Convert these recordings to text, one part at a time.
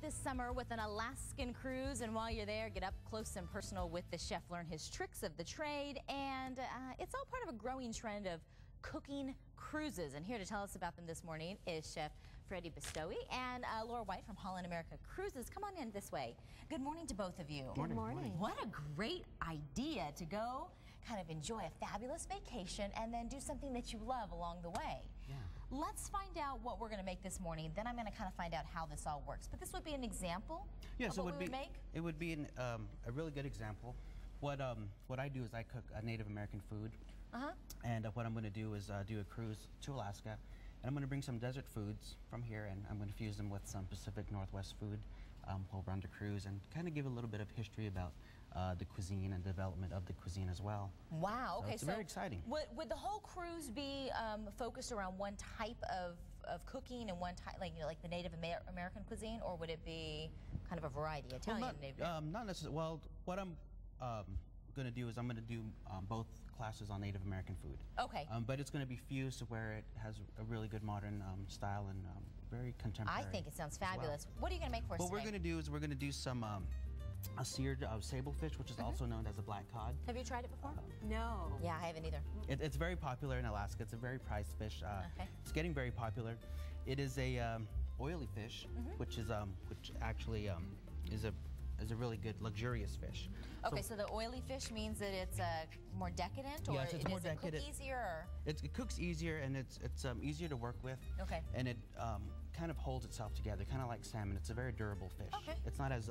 this summer with an Alaskan cruise, and while you're there, get up close and personal with the chef, learn his tricks of the trade, and it's all part of a growing trend of cooking cruises. And here to tell us about them this morning is Chef Freddie Bitsoie and Laura White from Holland America Cruises. Come on in this way. Good morning to both of you. Good morning. What a great idea to go kind of enjoy a fabulous vacation and then do something that you love along the way. Yeah. Let's find out what we're going to make this morning. Then I'm going to kind of find out how this all works. But this would be an example of what we would make? It would be a really good example. What I do is I cook Native American food. And what I'm going to do is do a cruise to Alaska. And I'm going to bring some desert foods from here, and I'm going to fuse them with some Pacific Northwest food while we're on the cruise, and kind of give a little bit of history about the cuisine and development of the cuisine as well. Wow, okay. So it's very exciting. Would the whole cruise be focused around one type of cooking and one type, like the Native American cuisine, or would it be kind of a variety, Italian, Native? Not necessarily. Well, what I'm going to do is I'm going to do both classes on Native American food. Okay. But it's going to be fused to where it has a really good modern style and very contemporary. I think it sounds fabulous. Well. What are you going to make for us today? What we're going to do is we're going to do some a seared sablefish, which is also known as a black cod. Have you tried it before? No. Yeah, I haven't either. It's very popular in Alaska. It's a very prized fish. It's getting very popular. It is a oily fish, which actually is a really good luxurious fish. Okay, so the oily fish means that it's more decadent, or yes, it's more decadent. It cook easier? Or? It cooks easier, and it's easier to work with. Okay. And it kind of holds itself together, kind of like salmon. It's a very durable fish. Okay. It's not as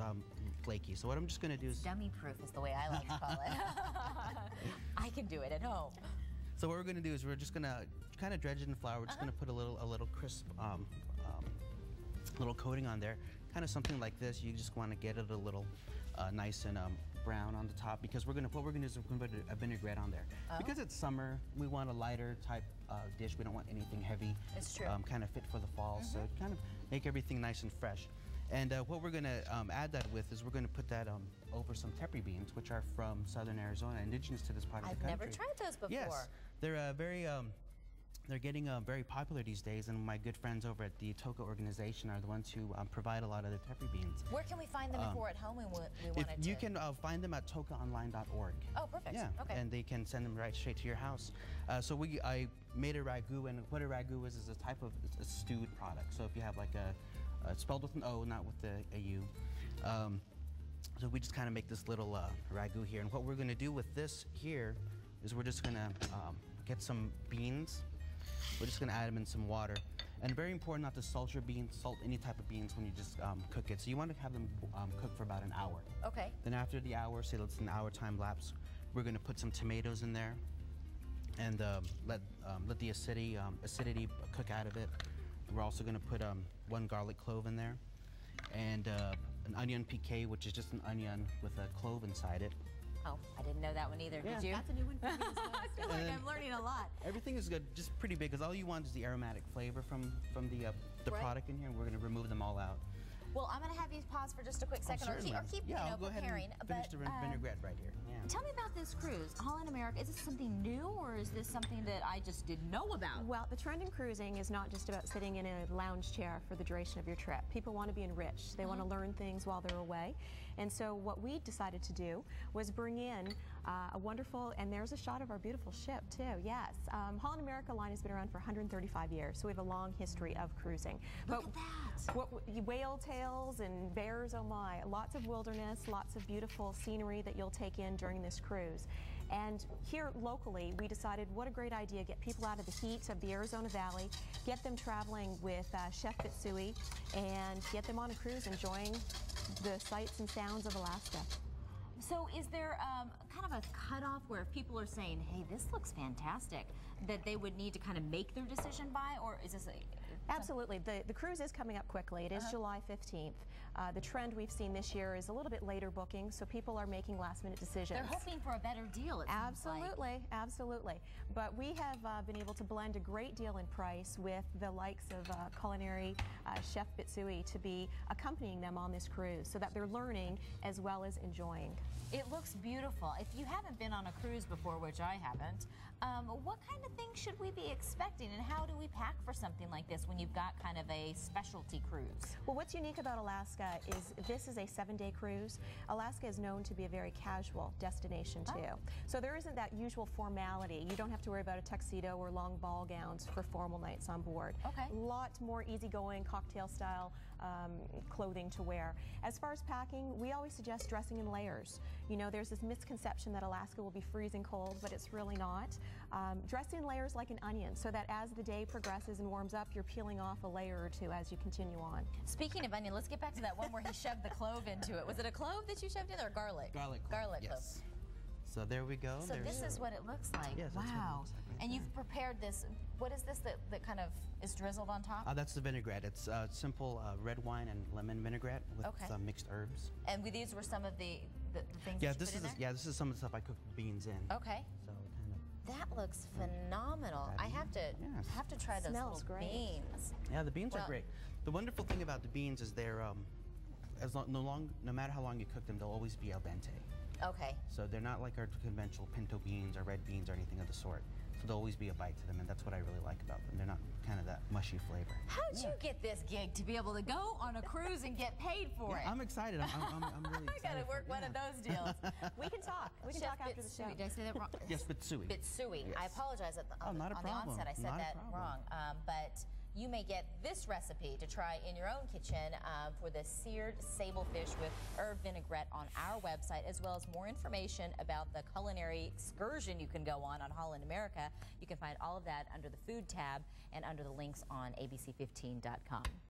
flaky. So what I'm just going to do is dummy-proof is the way I like to call it. I can do it at home. So what we're going to do is we're just going to kind of dredge it in flour. We're just going to put a little crisp little coating on there, kind of something like this. You just want to get it a little nice and brown on the top, because what we're going to do is we're going to put a vinaigrette on there. Because it's summer, we want a lighter type dish. We don't want anything heavy. It's true. Kind of fit for the fall, so kind of make everything nice and fresh. And what we're going to add that with is we're going to put that over some tepary beans, which are from southern Arizona, indigenous to this part of the country. I've never tried those before. Yes, they're they're getting very popular these days, and my good friends over at the Toka organization are the ones who provide a lot of the tepary beans. Where can we find them if we're at home and we wanted to? You can find them at tokaonline.org. Oh, perfect. Yeah, okay. And they can send them right straight to your house. So I made a ragu, and what a ragu is a type of a stewed product. So if you have like it's spelled with an O, not with a U. So we just kind of make this little ragu here, and what we're going to do with this here is we're just going to get some beans. We're just going to add them in some water. And very important not to salt your beans, salt any type of beans when you just cook it. So you want to have them cook for about an hour. Okay. Then after the hour, say it's an hour time lapse, we're going to put some tomatoes in there and let the acidity cook out of it. We're also going to put 1 garlic clove in there, and an onion piqué, which is just an onion with a clove inside it. Oh, I didn't know that one either. Yeah. Did you? That's a new one for me as well. I feel like I'm learning a lot. Everything is good, just pretty big, because all you want is the aromatic flavor from the product in here, and we're going to remove them all out. Well, I'm going to have you pause for just a quick second, or keep I'll go preparing. Ahead and finish the vinaigrette right here. Yeah. Tell me about this cruise, Holland America. Is this something new, or is this something that I just didn't know about? Well, the trend in cruising is not just about sitting in a lounge chair for the duration of your trip. People want to be enriched. They want to learn things while they're away. And so what we decided to do was bring in a wonderful, and there's a shot of our beautiful ship too, yes. Holland America line has been around for 135 years, so we have a long history of cruising. Look at that! Whale tails and bears, oh my, lots of wilderness, lots of beautiful scenery that you'll take in during this cruise. And here locally, we decided what a great idea, get people out of the heat of the Arizona Valley, get them traveling with Chef Bitsoie, and get them on a cruise enjoying the sights and sounds of Alaska. So is there kind of a cutoff where if people are saying, hey, this looks fantastic, that they would need to kind of make their decision by, or is this Absolutely. The cruise is coming up quickly. It is July 15th. The trend we've seen this year is a little bit later booking, so people are making last-minute decisions. They're hoping for a better deal, it seems like. Absolutely. But we have been able to blend a great deal in price with the likes of culinary Chef Bitsoie to be accompanying them on this cruise, so that they're learning as well as enjoying. It looks beautiful. If you haven't been on a cruise before, which I haven't, what kind of things should we be expecting, and how do we pack for something like this when saying you've got kind of a specialty cruise. Well, what's unique about Alaska is this is a 7-day cruise. Alaska is known to be a very casual destination too. Oh. So there isn't that usual formality. You don't have to worry about a tuxedo or long ball gowns for formal nights on board. Okay. Lots more easygoing cocktail style clothing to wear. As far as packing, we always suggest dressing in layers. You know, there's this misconception that Alaska will be freezing cold, but it's really not. Dress in layers like an onion so that as the day progresses and warms up, you're peeling off a layer or two as you continue on. Speaking of onion, let's get back to that one where he shoved the clove into it. Was it a clove that you shoved in or garlic? Garlic clove. Garlic clove. Yes. So there we go. So this is what it looks like. Yes, that's what it wow. looks like right And there. you've prepared this. What is this that kind of is drizzled on top? That's the vinaigrette. It's simple red wine and lemon vinaigrette with Okay. some mixed herbs. And these were some of the things Yeah, that you this put is in there? this is some of the stuff I cooked the beans in. Okay. So kind That looks phenomenal. I have to Yes. try those Smells little great. beans. of yeah, the beans Well- are great. The wonderful thing about the beans is they're no matter how long you cook them, they'll always be al dente. Okay. So they're not like our conventional pinto beans or red beans or anything of the sort. So there'll always be a bite to them, and that's what I really like about them. They're not kind of that mushy flavor. How'd you get this gig to be able to go on a cruise and get paid for it? I'm excited. I'm really excited. I gotta for work it, one of those deals. We can talk. We can Chef talk after the show. Bitsoie, did I say that wrong? Yes, Bitsoie. Bitsoie. Yes. I apologize Oh, not a on the problem. onset. I said Not a that problem. wrong. But you may get this recipe to try in your own kitchen for the seared sable fish with herb vinaigrette on our website, as well as more information about the culinary excursion you can go on Holland America. You can find all of that under the food tab and under the links on abc15.com.